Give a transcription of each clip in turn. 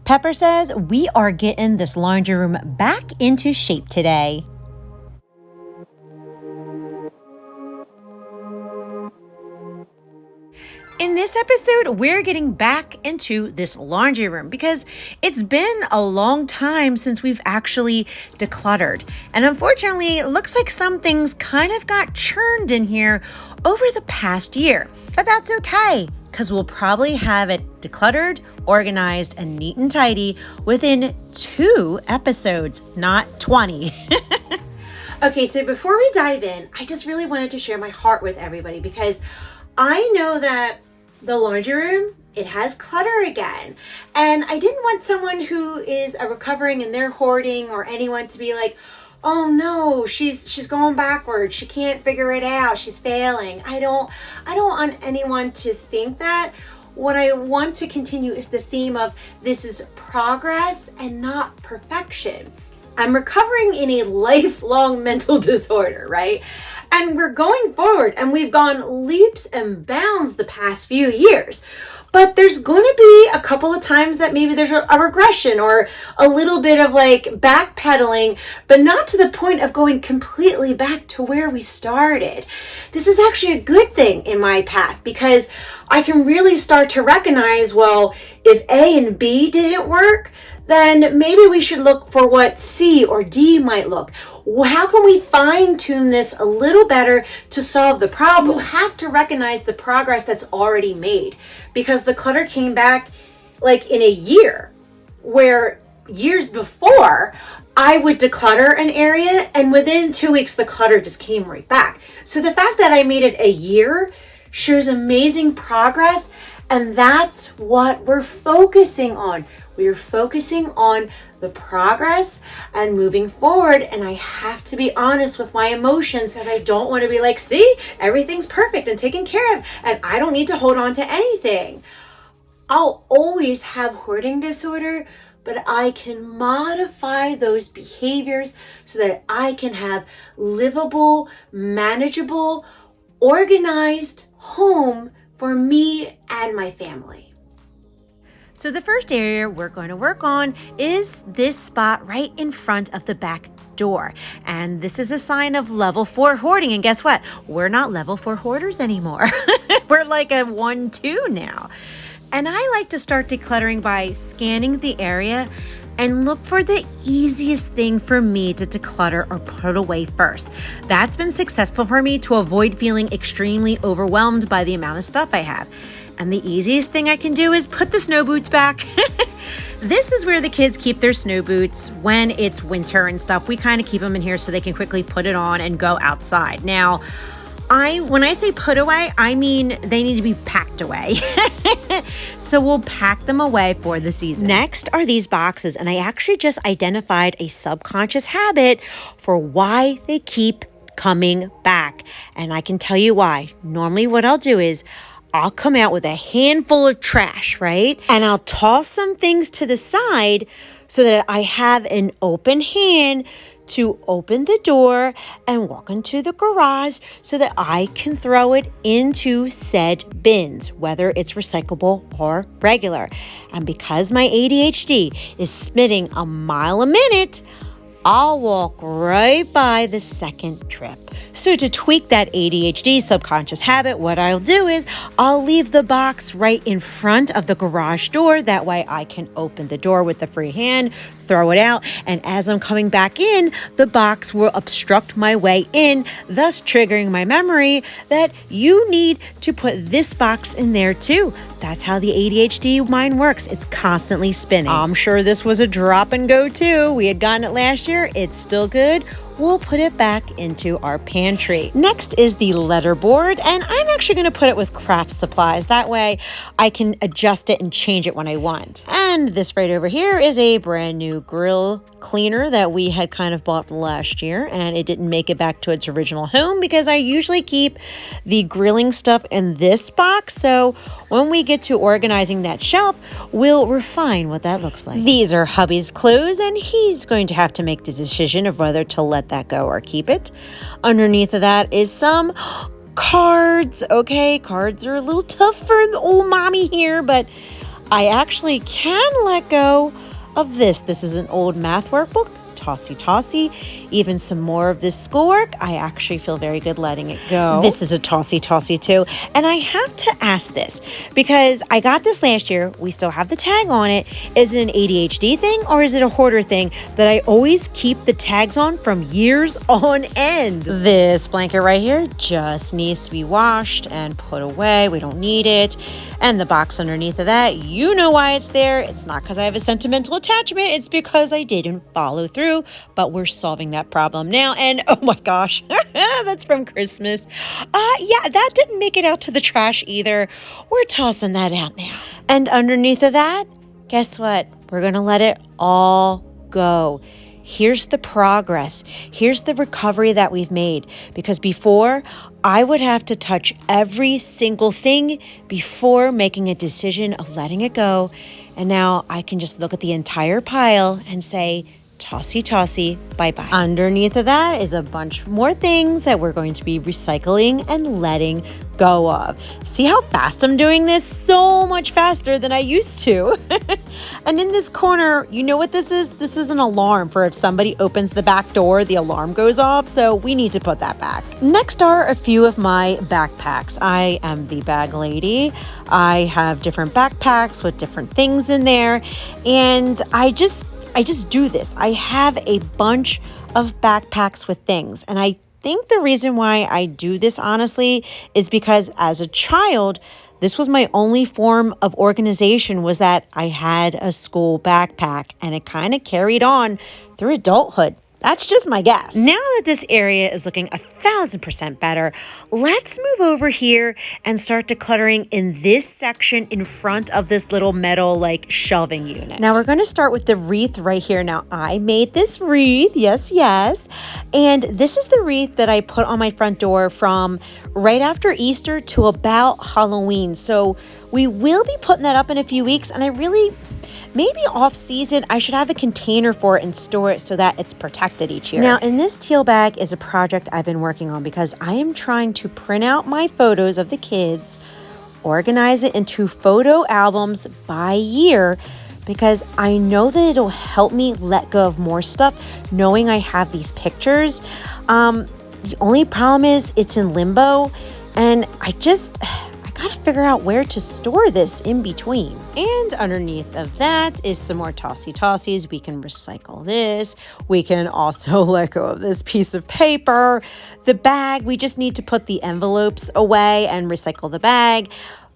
Pepper says we are getting this laundry room back into shape today. In this episode, we're getting back into this laundry room because it's been a long time since we've actually decluttered. And unfortunately, it looks like some things kind of got churned in here over the past year. But that's okay, because we'll probably have it decluttered, organized, and neat and tidy within 2 episodes, not 20. Okay, so before we dive in, I just really wanted to share my heart with everybody because I know that the laundry room, it has clutter again. And I didn't want someone who is a recovering and they're hoarding or anyone to be like, oh no, she's going backwards. She can't figure it out. She's failing. I don't want anyone to think that. What I want to continue is the theme of this is progress and not perfection. I'm recovering in a lifelong mental disorder, right? And we're going forward and we've gone leaps and bounds the past few years. But there's going to be a couple of times that maybe there's a regression or a little bit of like backpedaling, but not to the point of going completely back to where we started. This is actually a good thing in my path because I can really start to recognize, well, if A and B didn't work, then maybe we should look for what C or D might look. How can we fine tune this a little better to solve the problem? We have to recognize the progress that's already made because the clutter came back like in a year, where years before I would declutter an area and within 2 weeks the clutter just came right back. So the fact that I made it a year shows amazing progress, and that's what we're focusing on. We are focusing on the progress and moving forward. And I have to be honest with my emotions because I don't want to be like, see, everything's perfect and taken care of and I don't need to hold on to anything. I'll always have hoarding disorder, but I can modify those behaviors so that I can have livable, manageable, organized home for me and my family. So the first area we're going to work on is this spot right in front of the back door. And this is a sign of level 4 hoarding. And guess what? We're not level 4 hoarders anymore. We're like a 1-2 now. And I like to start decluttering by scanning the area and look for the easiest thing for me to declutter or put away first. That's been successful for me to avoid feeling extremely overwhelmed by the amount of stuff I have. And the easiest thing I can do is put the snow boots back. This is where the kids keep their snow boots when it's winter and stuff. We kind of keep them in here so they can quickly put it on and go outside. Now, when I say put away, I mean they need to be packed away. So we'll pack them away for the season. Next are these boxes, and I actually just identified a subconscious habit for why they keep coming back. And I can tell you why. Normally what I'll do is I'll come out with a handful of trash, right? And I'll toss some things to the side so that I have an open hand to open the door and walk into the garage so that I can throw it into said bins, whether it's recyclable or regular. And because my ADHD is spitting a mile a minute, I'll walk right by the second trip. So to tweak that ADHD subconscious habit, what I'll do is I'll leave the box right in front of the garage door. That way I can open the door with the free hand, throw it out, and as I'm coming back in, the box will obstruct my way in, thus triggering my memory that you need to put this box in there too. That's how the ADHD mind works. It's constantly spinning. I'm sure this was a drop and go too. We had gotten it last year. It's still good. We'll put it back into our pantry. Next is the letter board, and I'm actually going to put it with craft supplies. That way I can adjust it and change it when I want. And this right over here is a brand new grill cleaner that we had kind of bought last year, and it didn't make it back to its original home because I usually keep the grilling stuff in this box. So when we get to organizing that shelf, we'll refine what that looks like. These are hubby's clothes, and he's going to have to make the decision of whether to let that go or keep it. Underneath of that is some cards. Okay, cards are a little tough for old mommy here, but I actually can let go of this. This is an old math workbook. Tossy. Even some more of this schoolwork, I actually feel very good letting it go. This is a tossy too. And I have to ask this because I got this last year. We still have the tag on it. Is it an ADHD thing or is it a hoarder thing that I always keep the tags on from years on end? This blanket right here just needs to be washed and put away. We don't need it. And the box underneath of that, you know why it's there. It's not because I have a sentimental attachment. It's because I didn't follow through, but we're solving that problem now. And oh my gosh, that's from Christmas. Yeah, that didn't make it out to the trash either. We're tossing that out now. And underneath of that, guess what? We're going to let it all go. Here's the progress. Here's the recovery that we've made. Because before, I would have to touch every single thing before making a decision of letting it go. And now I can just look at the entire pile and say, tossy, bye-bye. Underneath of that is a bunch more things that we're going to be recycling and letting go of. See how fast I'm doing this? So much faster than I used to. And in this corner, you know what this is? This is an alarm for if somebody opens the back door, the alarm goes off. So we need to put that back. Next are a few of my backpacks. I am the bag lady. I have different backpacks with different things in there. And I just do this. I have a bunch of backpacks with things. And I think the reason why I do this, honestly, is because as a child, this was my only form of organization, was that I had a school backpack, and it kind of carried on through adulthood. That's just my guess. Now that this area is looking 1,000% better, let's move over here and start decluttering in this section in front of this little metal shelving unit. Now we're going to start with the wreath right here. Now I made this wreath, yes. And this is the wreath that I put on my front door from right after Easter to about Halloween. So we will be putting that up in a few weeks, and maybe off season, I should have a container for it and store it so that it's protected each year. Now, in this teal bag is a project I've been working on because I am trying to print out my photos of the kids, organize it into photo albums by year, because I know that it'll help me let go of more stuff knowing I have these pictures. The only problem is it's in limbo, and I gotta figure out where to store this in between. And underneath of that is some more tossies. We can recycle this. We can also let go of this piece of paper. The bag, we just need to put the envelopes away and recycle the bag.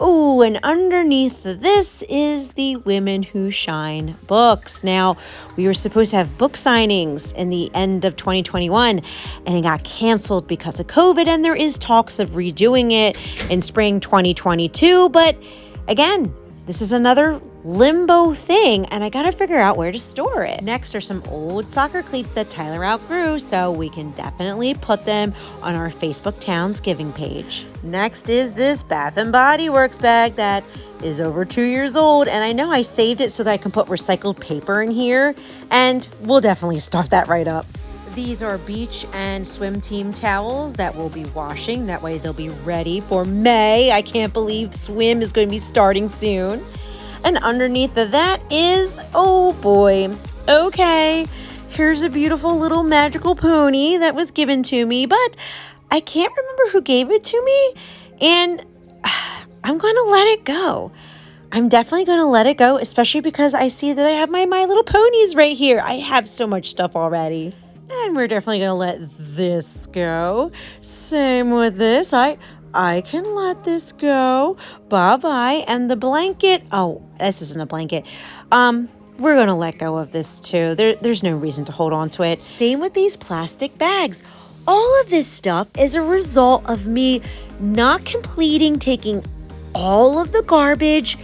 Oh, and underneath this is the Women Who Shine books. Now, we were supposed to have book signings in the end of 2021, and it got canceled because of COVID, and there is talks of redoing it in spring 2022. But again, this is another limbo thing, and I gotta figure out where to store it. Next are some old soccer cleats that Tyler outgrew, so we can definitely put them on our Facebook Towns giving page. Next is this Bath & Body Works bag that is over 2 years old, and I know I saved it so that I can put recycled paper in here, and we'll definitely start that right up. These are beach and swim team towels that we'll be washing. That way they'll be ready for May. I can't believe swim is going to be starting soon. And underneath of that is, oh boy, okay, here's a beautiful little magical pony that was given to me, but I can't remember who gave it to me, and I'm going to let it go. I'm definitely going to let it go, especially because I see that I have my My Little Ponies right here. I have so much stuff already. And we're definitely going to let this go. Same with this. I can let this go. Bye-bye. And the blanket, oh, this isn't a blanket. We're going to let go of this too. There's no reason to hold on to it. Same with these plastic bags. All of this stuff is a result of me not completing taking all of the garbage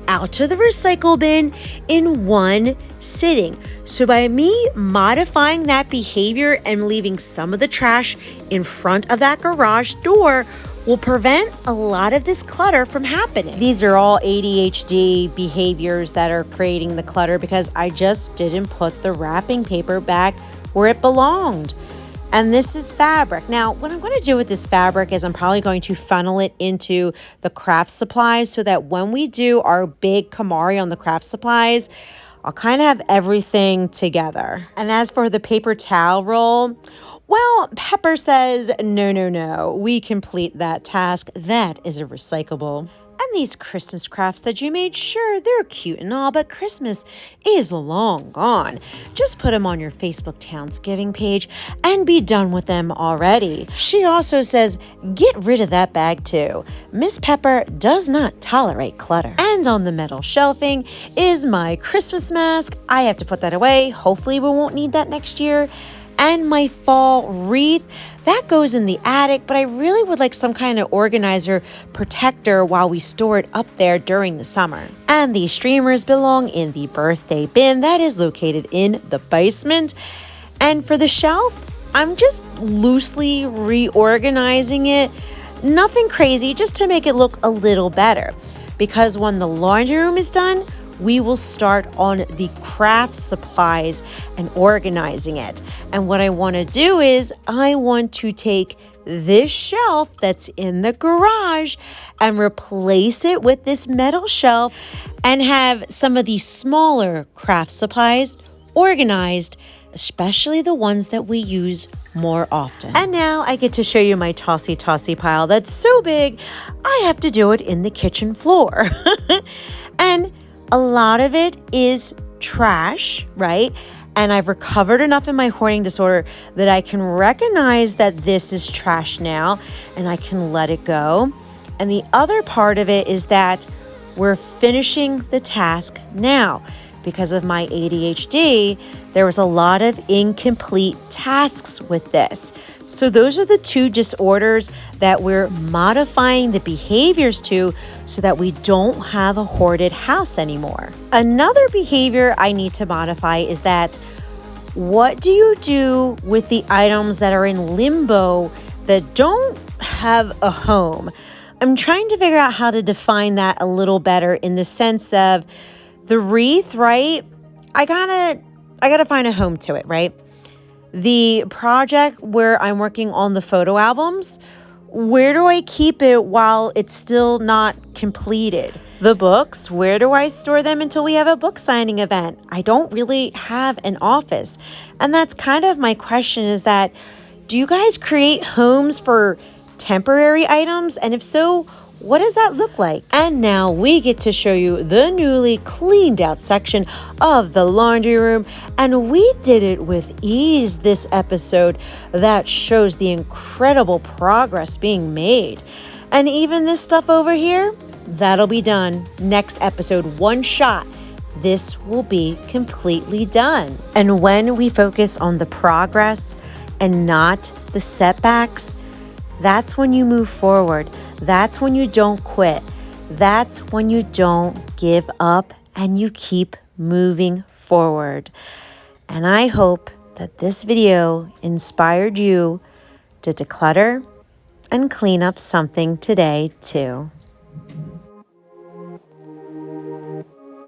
out to the recycle bin in one sitting. So by me modifying that behavior and leaving some of the trash in front of that garage door will prevent a lot of this clutter from happening. These are all ADHD behaviors that are creating the clutter because I just didn't put the wrapping paper back where it belonged. And this is fabric. Now, what I'm going to do with this fabric is I'm probably going to funnel it into the craft supplies so that when we do our big KonMari on the craft supplies, I'll kind of have everything together. And as for the paper towel roll, well, Pepper says, no, we complete that task. That is a recyclable. And these Christmas crafts that you made, sure, they're cute and all, but Christmas is long gone. Just put them on your Facebook Townsgiving page and be done with them already. She also says, get rid of that bag too. Miss Pepper does not tolerate clutter. And on the metal shelving is my Christmas mask. I have to put that away. Hopefully we won't need that next year. And my fall wreath, that goes in the attic, but I really would like some kind of organizer protector while we store it up there during the summer. And these streamers belong in the birthday bin that is located in the basement. And for the shelf, I'm just loosely reorganizing it. Nothing crazy, just to make it look a little better. Because when the laundry room is done, we will start on the craft supplies and organizing it. And what I want to do is I want to take this shelf that's in the garage and replace it with this metal shelf and have some of these smaller craft supplies organized, especially the ones that we use more often. And now I get to show you my tossy pile that's so big, I have to do it in the kitchen floor. And a lot of it is trash, right? And I've recovered enough in my hoarding disorder that I can recognize that this is trash now and I can let it go. And the other part of it is that we're finishing the task now. Because of my ADHD, there was a lot of incomplete tasks with this. So those are the two disorders that we're modifying the behaviors to so that we don't have a hoarded house anymore. Another behavior I need to modify is that what do you do with the items that are in limbo that don't have a home? I'm trying to figure out how to define that a little better in the sense of the wreath, right? I gotta find a home to it, right? The project where I'm working on the photo albums, where do I keep it while it's still not completed? The books, where do I store them until we have a book signing event? I don't really have an office. And that's kind of my question is that, do you guys create homes for temporary items? And if so, what does that look like? And now we get to show you the newly cleaned out section of the laundry room. And we did it with ease this episode. That shows the incredible progress being made. And even this stuff over here, that'll be done next episode, one shot. This will be completely done. And when we focus on the progress and not the setbacks, that's when you move forward. That's when you don't quit. That's when you don't give up and you keep moving forward. And I hope that this video inspired you to declutter and clean up something today too.